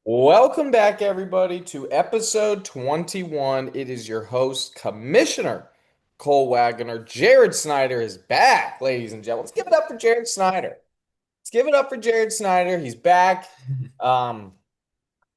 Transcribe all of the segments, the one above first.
Welcome back, everybody, to episode 21. It is your host, Commissioner Cole Wagner. Jared Snyder is back, ladies and gentlemen. Let's give it up for Jared Snyder. Let's give it up for Jared Snyder. He's back. Um,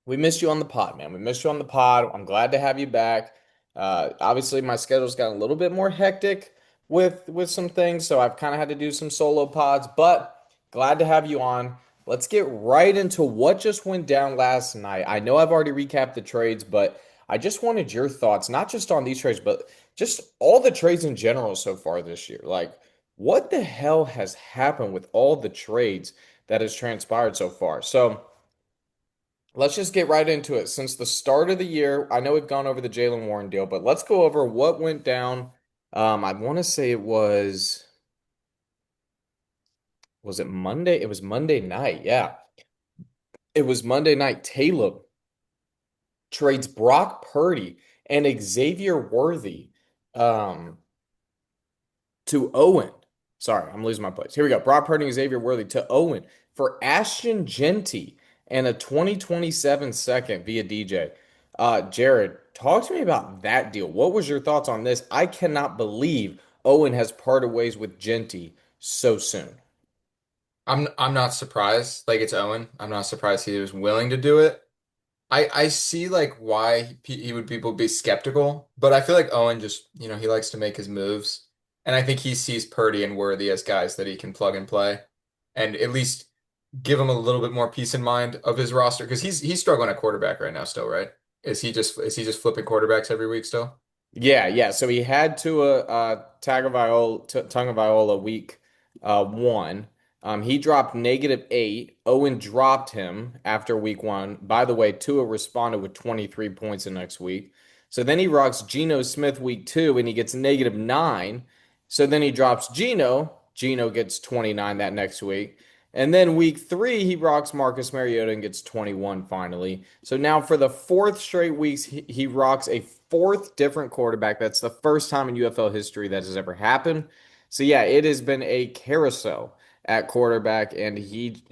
we missed you on the pod, man. We missed you on the pod. I'm glad to have you back. Obviously, my schedule's got a little bit more hectic with some things, so I've kind of had to do some solo pods, but glad to have you on. Let's get right into what just went down last night. I know I've already recapped the trades, but I just wanted your thoughts, not just on these trades, but just all the trades in general so far this year. Like, what the hell has happened with all the trades that has transpired so far? So, let's just get right into it. Since the start of the year, I know we've gone over the Jalen Warren deal, but let's go over what went down. I want to say was it Monday? It was Monday night. Yeah. It was Monday night. Caleb trades Brock Purdy and Xavier Worthy um, to Owen. Sorry, I'm losing my place. Here we go. Brock Purdy and Xavier Worthy to Owen for Ashton Genty and a 2027 second via DJ. Jared, talk to me about that deal. What was your thoughts on this? I cannot believe Owen has parted ways with Genty so soon. I'm not surprised. Like it's Owen. I'm not surprised he was willing to do it. I see like why he would people be skeptical, but I feel like Owen just, he likes to make his moves. And I think he sees Purdy and Worthy as guys that he can plug and play and at least give him a little bit more peace in mind of his roster because he's struggling at quarterback right now still, right? Is he just flipping quarterbacks every week still? Yeah, yeah. So he had Tua Tagovailoa week one. He dropped -8. Owen dropped him after week one. By the way, Tua responded with 23 points the next week. So then he rocks Geno Smith week two and he gets -9. So then he drops Geno. Geno gets 29 that next week. And then week three, he rocks Marcus Mariota and gets 21 finally. So now for the fourth straight weeks, he rocks a fourth different quarterback. That's the first time in UFL history that has ever happened. So yeah, it has been a carousel at quarterback, and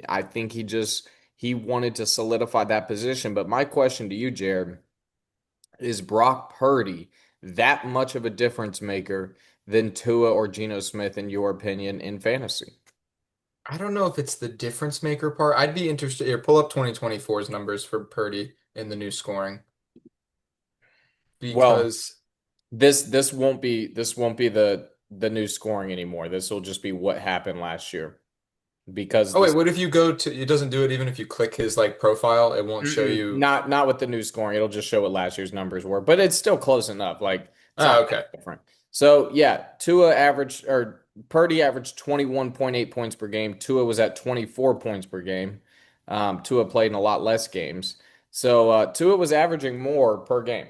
I think he wanted to solidify that position. But my question to you, Jared, is Brock Purdy that much of a difference maker than Tua or Geno Smith, in your opinion, in fantasy? I don't know if it's the difference maker part. I'd be interested here. Pull up 2024's numbers for Purdy in the new scoring Well, because this won't be the new scoring anymore. This will just be what happened last year because oh wait, this what if you go to it doesn't do it even if you click his like profile, it won't show you. not with the new scoring. It'll just show what last year's numbers were, but it's still close enough. Like it's not Oh, that okay. different. So yeah, Tua averaged or Purdy averaged 21.8 points per game. Tua was at 24 points per game. Tua played in a lot less games. So Tua was averaging more per game.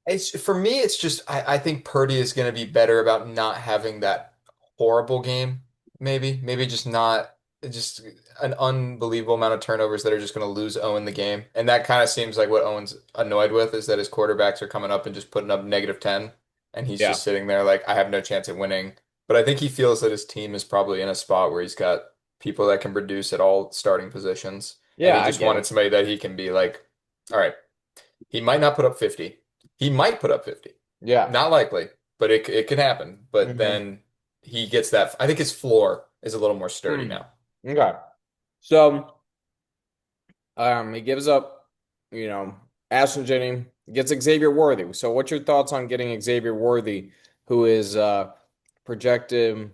It's for me, it's just I think Purdy is going to be better about not having that horrible game. Maybe just not just an unbelievable amount of turnovers that are just going to lose Owen the game. And that kind of seems like what Owen's annoyed with is that his quarterbacks are coming up and just putting up -10, and he's Yeah. just sitting there like I have no chance at winning. But I think he feels that his team is probably in a spot where he's got people that can produce at all starting positions, and Yeah, he I just get wanted it. somebody that he can be like, all right. He might not put up 50. He might put up 50. Yeah. Not likely, but it could happen. But hmm then he gets that. I think his floor is a little more sturdy Hmm. now. Okay. So he gives up, Ashton Jennings, gets Xavier Worthy. So what's your thoughts on getting Xavier Worthy, who is projected?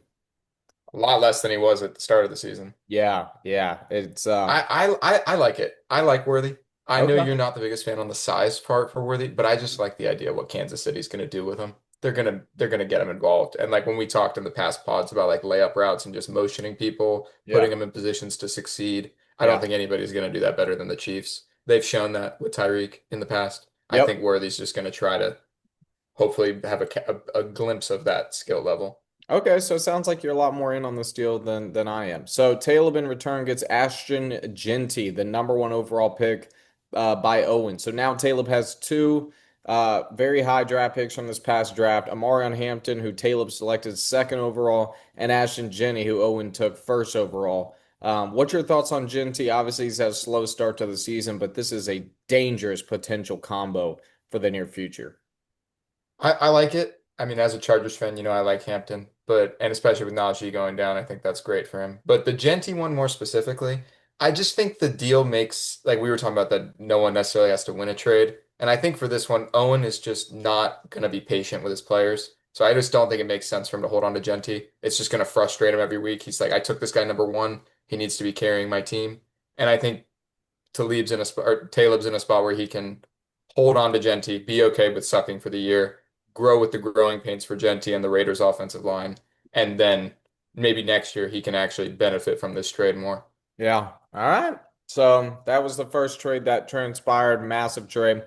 A lot less than he was at the start of the season. Yeah, yeah. It's I like it. I like Worthy. I know okay. you're not the biggest fan on the size part for Worthy, but I just like the idea of what Kansas City's going to do with him. They're gonna get him involved. And like when we talked in the past pods about like layup routes and just motioning people, Yeah, putting them in positions to succeed, I don't yeah. think anybody's going to do that better than the Chiefs. They've shown that with Tyreek in the past. I Yep. think Worthy's just going to try to hopefully have a glimpse of that skill level. Okay, so it sounds like you're a lot more in on this deal than I am. So Caleb in return gets Ashton Genty, the number one overall pick by Owen. So now Caleb has two very high draft picks from this past draft: Amarion Hampton, who Caleb selected second overall, and Ashton Genty, who Owen took first overall. What's your thoughts on Genty? Obviously, he's had a slow start to the season, but this is a dangerous potential combo for the near future. I like it. I mean, as a Chargers fan, I like Hampton, but and especially with Najee going down, I think that's great for him. But the Genty one more specifically, I just think the deal makes like we were talking about that no one necessarily has to win a trade. And I think for this one, Owen is just not going to be patient with his players. So I just don't think it makes sense for him to hold on to Genty. It's just going to frustrate him every week. He's like, I took this guy number one. He needs to be carrying my team. And I think Taleb's in a spot where he can hold on to Genty, be okay with sucking for the year, grow with the growing pains for Genty and the Raiders offensive line, and then maybe next year he can actually benefit from this trade more. Yeah. All right. So that was the first trade that transpired. Massive trade.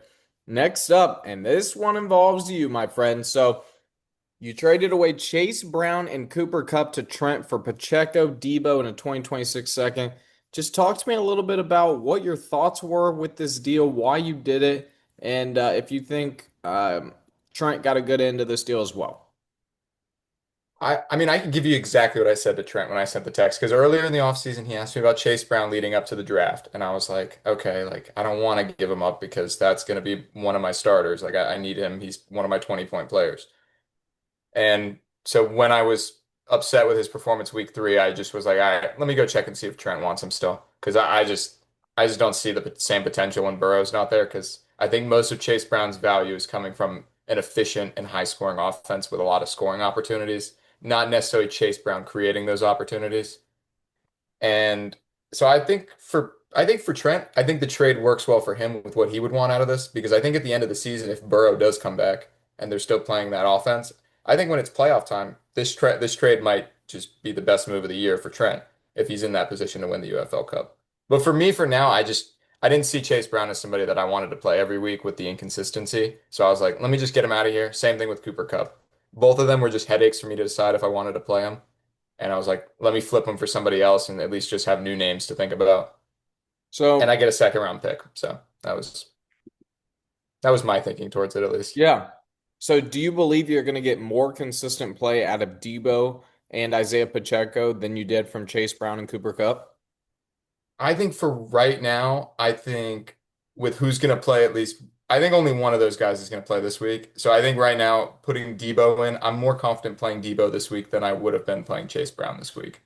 Next up, and this one involves you, my friend. So you traded away Chase Brown and Cooper Kupp to Trent for Pacheco, Debo, and a 2026 second. Just talk to me a little bit about what your thoughts were with this deal, why you did it, and if you think Trent got a good end of this deal as well. I mean, I can give you exactly what I said to Trent when I sent the text because earlier in the offseason he asked me about Chase Brown leading up to the draft, and I was like, okay, like I don't want to give him up because that's going to be one of my starters. Like I need him. He's one of my 20-point players. And so when I was upset with his performance week three, I just was like, all right, let me go check and see if Trent wants him still. Because I just don't see the same potential when Burrow's not there. Because I think most of Chase Brown's value is coming from an efficient and high scoring offense with a lot of scoring opportunities, not necessarily Chase Brown creating those opportunities. And so I think for Trent, I think the trade works well for him with what he would want out of this because I think at the end of the season, if Burrow does come back and they're still playing that offense, I think when it's playoff time, this trade might just be the best move of the year for Trent if he's in that position to win the UFL Cup. But for me, for now, I didn't see Chase Brown as somebody that I wanted to play every week with the inconsistency. So I was like, let me just get him out of here. Same thing with Cooper Kupp. Both of them were just headaches for me to decide if I wanted to play him. And I was like, let me flip them for somebody else and at least just have new names to think about. And I So, get a second round pick. So that was my thinking towards it at least. yeah. So, do you believe you're going to get more consistent play out of Debo and Isaiah Pacheco than you did from Chase Brown and Cooper Kupp? I think for right now, I think with who's going to play at least, I think only one of those guys is going to play this week. So I think right now, putting Debo in, I'm more confident playing Debo this week than I would have been playing Chase Brown this week.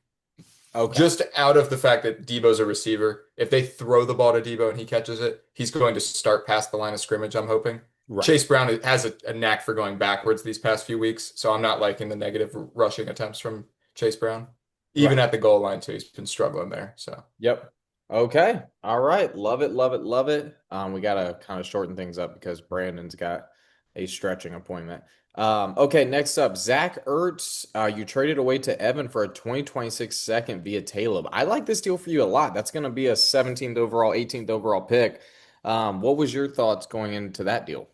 Okay. Just out of the fact that Debo's a receiver. If they throw the ball to Debo and he catches it, he's going to start past the line of scrimmage, I'm hoping. Right. Chase Brown has a knack for going backwards these past few weeks, so I'm not liking the negative rushing attempts from Chase Brown. Even Right. at the goal line, too, he's been struggling there. So Yep. Okay. All right. Love it. Love it. Love it. We gotta kind of shorten things up because Brandon's got a stretching appointment. Okay. Next up, Zach Ertz. You traded away to Evan for a 2026 second via Taleb. I like this deal for you a lot. That's gonna be a 17th overall, 18th overall pick. What was your thoughts going into that deal?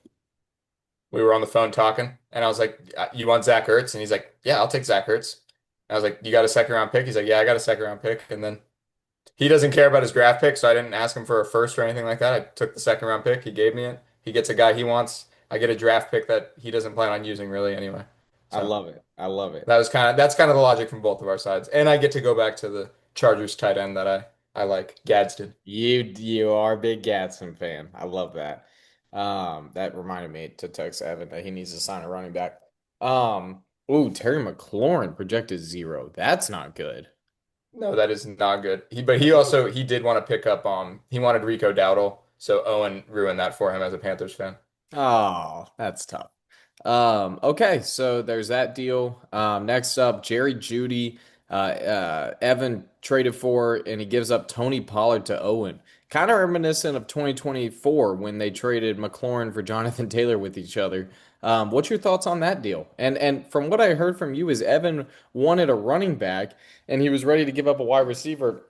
we were on the phone talking, and I was like, "You want Zach Ertz?" And he's like, "Yeah, I'll take Zach Ertz." And I was like, "You got a second round pick?" He's like, "Yeah, I got a second round pick." And then he doesn't care about his draft pick, so I didn't ask him for a first or anything like that. I took the second round pick. He gave me it. He gets a guy he wants. I get a draft pick that he doesn't plan on using really anyway. I So love it. I love it. that's kind of the logic from both of our sides. And I get to go back to the Chargers tight end that I like, Gadsden. You are a big Gadsden fan. I love that. That reminded me to text Evan that he needs to sign a running back. Ooh, Terry McLaurin projected 0. That's not good. No, that is not good. He did want to pick up he wanted Rico Dowdle, so Owen ruined that for him as a Panthers fan. Oh, that's tough. Okay, so there's that deal. Next up, Jerry Judy, Evan traded for, and he gives up Tony Pollard to Owen. Kind of reminiscent of 2024 when they traded McLaurin for Jonathan Taylor with each other. What's your thoughts on that deal? And from what I heard from you is Evan wanted a running back and he was ready to give up a wide receiver.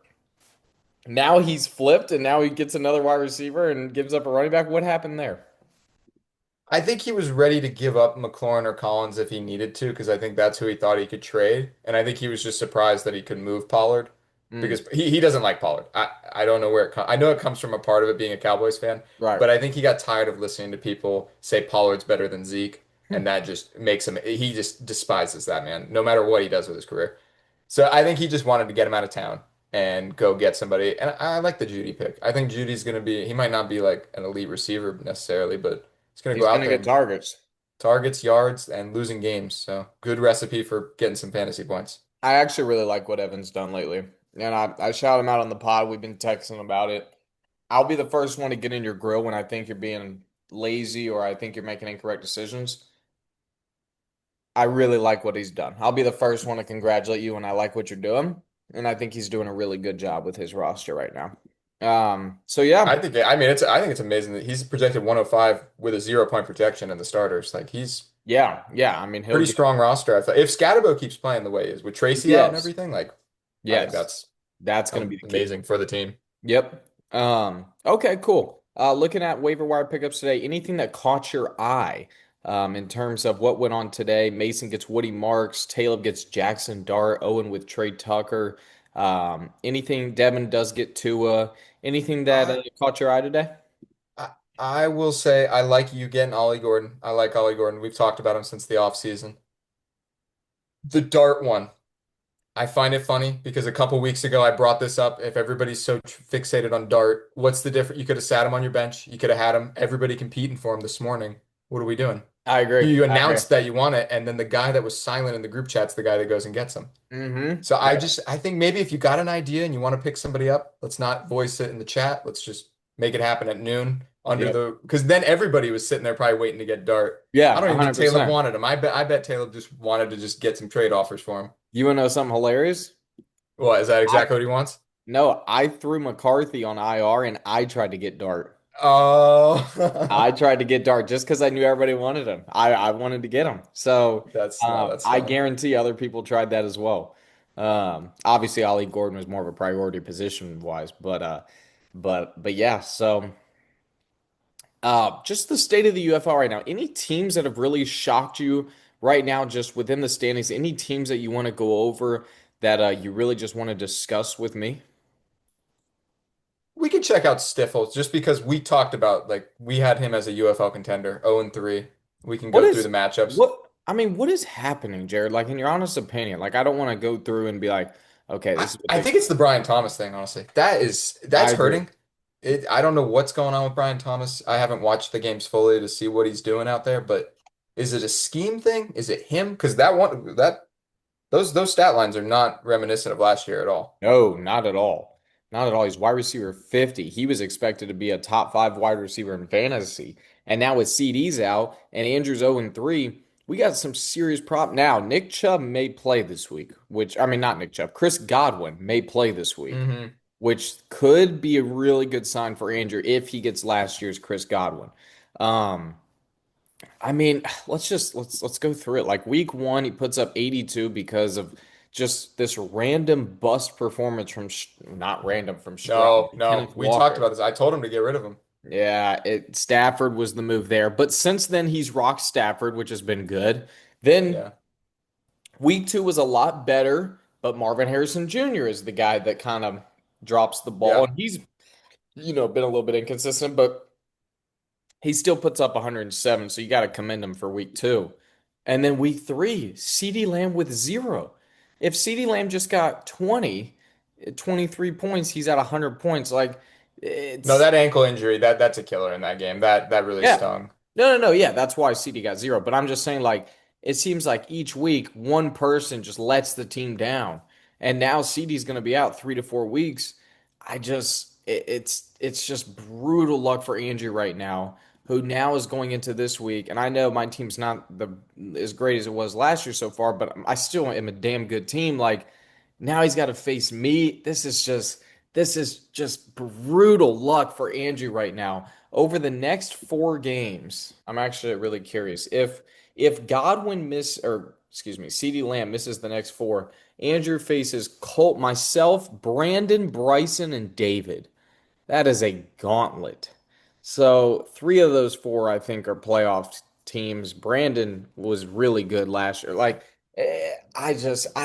Now he's flipped and now he gets another wide receiver and gives up a running back. What happened there? I think he was ready to give up McLaurin or Collins if he needed to, because I think that's who he thought he could trade. And I think he was just surprised that he could move Pollard Mm, because he doesn't like Pollard. I don't know where it comes. I know it comes from a part of it being a Cowboys fan, right. but I think he got tired of listening to people say Pollard's better than Zeke, and that just makes him. He just despises that man, no matter what he does with his career. So I think he just wanted to get him out of town. and go get somebody. And I like the Judy pick. I think Judy's going to be, he might not be like an elite receiver necessarily, but he's going to He's go going out to there get and targets. targets, yards, and losing games. So good recipe for getting some fantasy points. I actually really like what Evan's done lately. And I shout him out on the pod. We've been texting about it. I'll be the first one to get in your grill when I think you're being lazy or I think you're making incorrect decisions. I really like what he's done. I'll be the first one to congratulate you, and I like what you're doing. And I think he's doing a really good job with his roster right now. So yeah, I think it's amazing that he's projected 105 with a 0 point protection in the starters. Like he's yeah. I mean, he'll pretty get strong roster. I thought if Scatterbo keeps playing the way he is with Tracy out and yes, everything, like I think yes. that's That's going to be the key. amazing for the team. Yep. Okay, cool. Looking at waiver wire pickups today, anything that caught your eye in terms of what went on today? Mason gets Woody Marks, Caleb gets Jackson Dart, Owen with Trey Tucker. Anything Devin does get Tua. Anything that I caught your eye today? I I will say I like you getting Ollie Gordon. I like Ollie Gordon. We've talked about him since the offseason. The Dart one. I find it funny because a couple weeks ago I brought this up. If everybody's so fixated on Dart, what's the difference? You could have sat him on your bench. You could have had him. Everybody competing for him this morning. What are we doing? I agree. You I agree. announced that you want it, and then the guy that was silent in the group chat's the guy that goes and gets him. Mm-hmm. So Yep. I think maybe if you got an idea and you want to pick somebody up, let's not voice it in the chat. Let's just make it happen at noon under Yep. because then everybody was sitting there probably waiting to get Dart. I Yeah, don't even think Caleb 100%. wanted him. I bet Caleb just wanted to just get some trade offers for him. You want to know something hilarious? What, is that I exactly what he wants? No, I threw McCarthy on IR and I tried to get Dart. I Oh, tried to get Dart just because I knew everybody wanted him. I wanted to get him. So that's I funny. guarantee other people tried that as well. Obviously, Ollie Gordon was more of a priority position wise, but yeah. So just the state of the UFL right now. Any teams that have really shocked you right now, just within the standings? Any teams that you want to go over that you really just want to discuss with me? We can check out Stiffles just because we talked about like we had him as a UFL contender, 0-3. We can What go through is the matchups. what I mean, what is happening, Jared? Like in your honest opinion, like I don't want to go through and be like, okay, this is what I they think it's the Brian Thomas thing, honestly. I That's agree. hurting. I don't know what's going on with Brian Thomas. I haven't watched the games fully to see what he's doing out there, but is it a scheme thing? Is it him? Because those stat lines are not reminiscent of last year at all. No, not at all. Not at all. He's wide receiver 50. He was expected to be a top five wide receiver in fantasy. And now with CDs out and Andrew's 0-3, we got some serious prop. Now, Nick Chubb may play this week, which I mean not Nick Chubb, Chris Godwin may play this week, Hmm. which could be a really good sign for Andrew if he gets last year's Chris Godwin. Um, I mean, let's go through it. Like week one, he puts up 82 because of just this random bust performance from not random from Stroud, No, no. Kenneth We talked Walker. about this. I told him to get rid of him. Yeah, Stafford was the move there. But since then, he's rocked Stafford, which has been good. Then Yeah. week two was a lot better, but Marvin Harrison Jr. is the guy that kind of drops the ball, Yeah. and he's been a little bit inconsistent, but he still puts up 107, so you got to commend him for week two. And then week three, CeeDee Lamb with zero. If CeeDee Lamb just got 23 points, he's at 100 points. Like, No, it's, that ankle injury, that's a killer in that game. That really yeah. stung. No. Yeah, that's why CD got zero. But I'm just saying, like, it seems like each week one person just lets the team down, and now CD's going to be out 3 to 4 weeks. It's just brutal luck for Andrew right now, who now is going into this week. And I know my team's not the as great as it was last year so far, but I still am a damn good team. Like now he's got to face me. This is just brutal luck for Andrew right now. Over the next four games, I'm actually really curious. If Godwin miss or excuse me, CeeDee Lamb misses the next four, Andrew faces Colt, myself, Brandon, Bryson, and David. That is a gauntlet. So three of those four, I think, are playoff teams. Brandon was really good last year. Like, I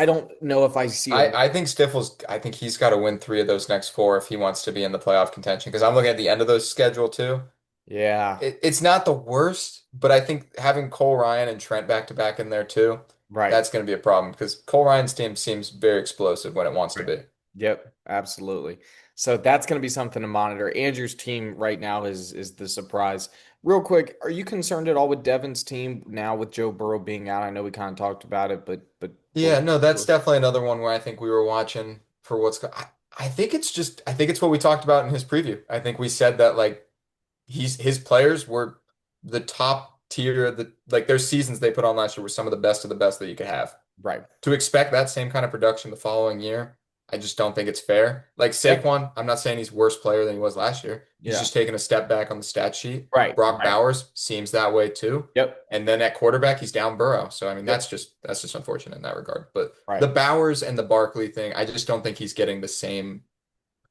don't know if I see a. I think he's got to win three of those next four if he wants to be in the playoff contention. Because I'm looking at the end of those schedule too. Yeah, It's not the worst, but I think having Cole Ryan and Trent back to back in there too, right. that's going to be a problem because Cole Ryan's team seems very explosive when it wants to Right. be. Yep, absolutely. So that's going to be something to monitor. Andrew's team right now is the surprise. Real quick, are you concerned at all with Devin's team now with Joe Burrow being out? I know we kind of talked about it, but what? Yeah, no, that's definitely another one where I think we were watching for I think it's just I think it's what we talked about in his preview. I think we said that like his players were the top tier of the like their seasons they put on last year were some of the best that you could have. Right. To expect that same kind of production the following year, I just don't think it's fair. Like Yeah. Saquon, I'm not saying he's worse player than he was last year. He's Yeah. just taken a step back on the stat sheet. Right. Brock Right. Bowers seems that way too. Yep. And then at quarterback, he's down Burrow. So I mean, Yep. that's just unfortunate in that regard. But Right. the Bowers and the Barkley thing, I just don't think he's getting the same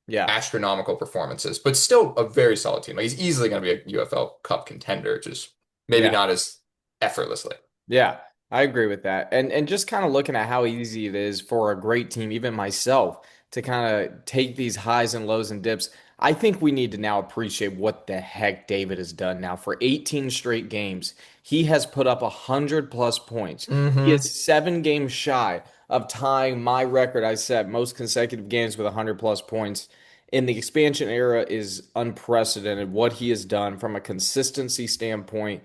Yeah. astronomical performances, but still a very solid team. Like he's easily going to be a UFL Cup contender, just maybe Yeah. not as effortlessly. Yeah, I agree with that. And just kind of looking at how easy it is for a great team, even myself, to kind of take these highs and lows and dips. I think we need to now appreciate what the heck David has done now. For 18 straight games, he has put up 100 plus points. He Hmm. is 7 games shy of tying my record I set most consecutive games with 100 plus points. In the expansion era is unprecedented. What he has done from a consistency standpoint,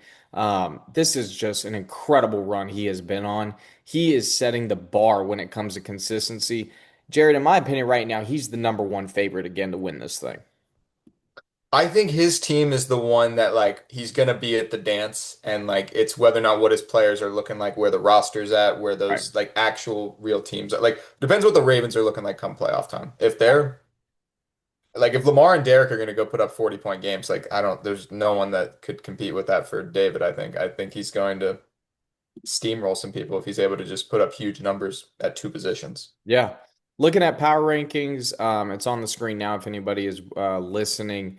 this is just an incredible run he has been on. He is setting the bar when it comes to consistency. Jared, in my opinion, right now, he's the number one favorite again to win this thing. I think his team is the one that like he's gonna be at the dance and like it's whether or not what his players are looking like, where the roster's at, where Right. those like actual real teams are. Like depends what the Ravens are looking like come playoff time. If they're like if Lamar and Derek are gonna go put up 40-point games, like I don't there's no one that could compete with that for David, I think. I think he's going to steamroll some people if he's able to just put up huge numbers at two positions. Yeah. Looking at power rankings, it's on the screen now if anybody is listening.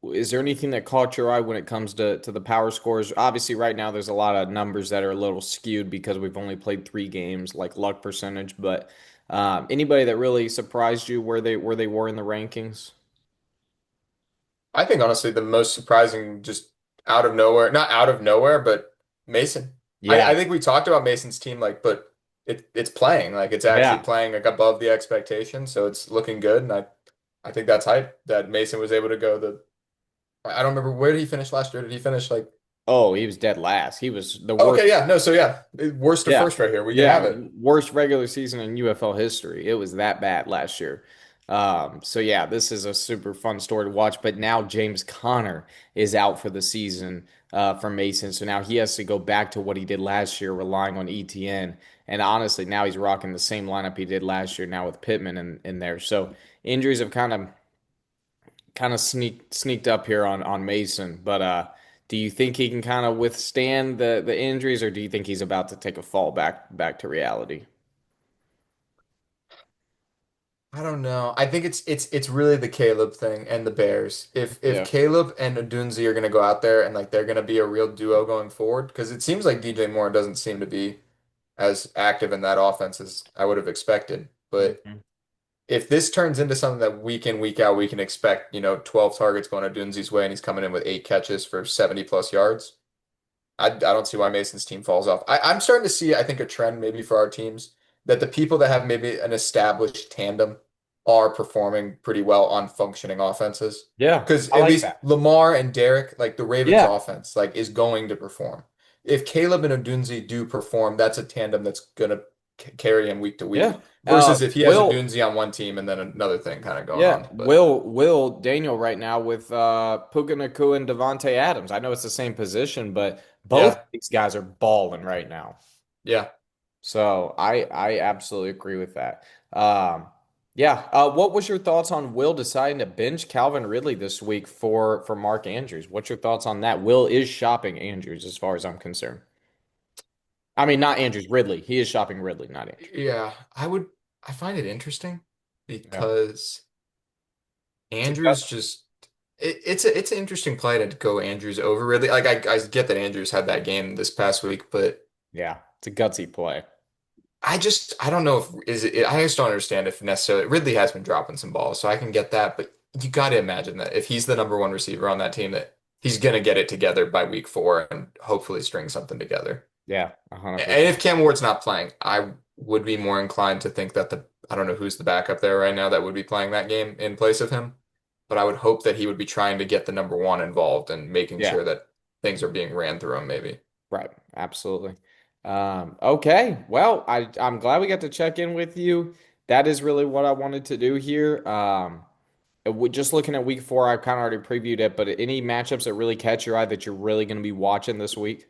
Is there anything that caught your eye when it comes to the power scores? Obviously, right now there's a lot of numbers that are a little skewed because we've only played 3 games, like luck percentage. But anybody that really surprised you where they were in the rankings? I think honestly the most surprising just out of nowhere, not out of nowhere, but Mason. Yeah, I think we talked about Mason's team like, but it's playing like it's actually yeah. playing like above the expectation, so it's looking good, and I think that's hype that Mason was able to go the. I don't remember where did he finish last year? Did he finish like? Oh, he was dead last. He was the worst. Okay, yeah, no, so yeah, worst to Yeah. first right here. We can have Yeah. it. Worst regular season in UFL history. It was that bad last year. So yeah, this is a super fun story to watch. But now James Conner is out for the season for Mason. So now he has to go back to what he did last year, relying on ETN. And honestly, now he's rocking the same lineup he did last year now with Pittman in there. So injuries have kind of sneaked up here on Mason. But do you think he can kind of withstand the injuries, or do you think he's about to take a fall back to reality? I don't know. I think it's really the Caleb thing and the Bears. If Yeah. Caleb and Odunze are gonna go out there and like they're gonna be a real duo going forward, because it seems like DJ Moore doesn't seem to be as active in that offense as I would have expected. But Mhm. if this turns into something that week in, week out, we can expect, 12 targets going Odunze's way and he's coming in with 8 catches for 70 plus yards. I don't see why Mason's team falls off. I'm starting to see, I think, a trend maybe for our teams that the people that have maybe an established tandem are performing pretty well on functioning offenses. Yeah, Because I at like least that. Lamar and Derek, like the Ravens Yeah. offense, like is going to perform. If Caleb and Odunze do perform, that's a tandem that's gonna carry him week to week. Yeah. Versus if he has Will, Odunze on one team and then another thing kind of going yeah, on. But Will Daniel right now with Puka Nacua and Devontae Adams. I know it's the same position, but both of yeah, these guys are balling right now. yeah. So I absolutely agree with that. Um, yeah. What was your thoughts on Will deciding to bench Calvin Ridley this week for Mark Andrews? What's your thoughts on that? Will is shopping Andrews as far as I'm concerned. I mean, not Andrews, Ridley. He is shopping Ridley, not Andrews. Yeah, I find it interesting Yeah. because It's a Andrews gut. just it's an interesting play to go Andrews over really. Like I get that Andrews had that game this past week, but Yeah. It's a gutsy play. I don't know if is it I just don't understand if necessarily Ridley has been dropping some balls, so I can get that, but you got to imagine that if he's the number one receiver on that team that he's gonna get it together by week 4 and hopefully string something together. Yeah, And 100%. if Cam Ward's not playing, I would be more inclined to think that the I don't know who's the backup there right now that would be playing that game in place of him, but I would hope that he would be trying to get the number one involved and making Yeah. sure that things are being ran through him, maybe. Right. Absolutely. Okay. Well, I'm glad we got to check in with you. That is really what I wanted to do here. Just looking at week four, I've kind of already previewed it, but any matchups that really catch your eye that you're really going to be watching this week?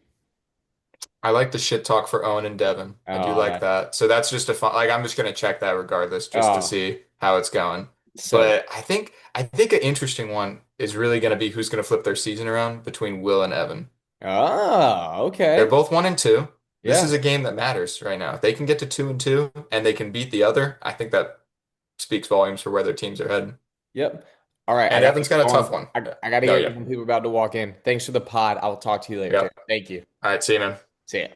I like the shit talk for Owen and Devin. I do Oh, like that. So that's just a fun, like I'm just gonna check that regardless just to oh, see how it's going. so But I think an interesting one is really gonna be who's gonna flip their season around between Will and Evan. They're okay. both 1-2. This Yeah. is a game that matters right now. If they can get to 2-2 and they can beat the other, I think that speaks volumes for where their teams are heading. Yep. All right. I And got to Evan's get got a tough going. one. I got to No, get yeah. going. People about to walk in. Thanks for the pod. I will talk to you later, Jared. Yep. Thank you. All right, see you, man. See ya.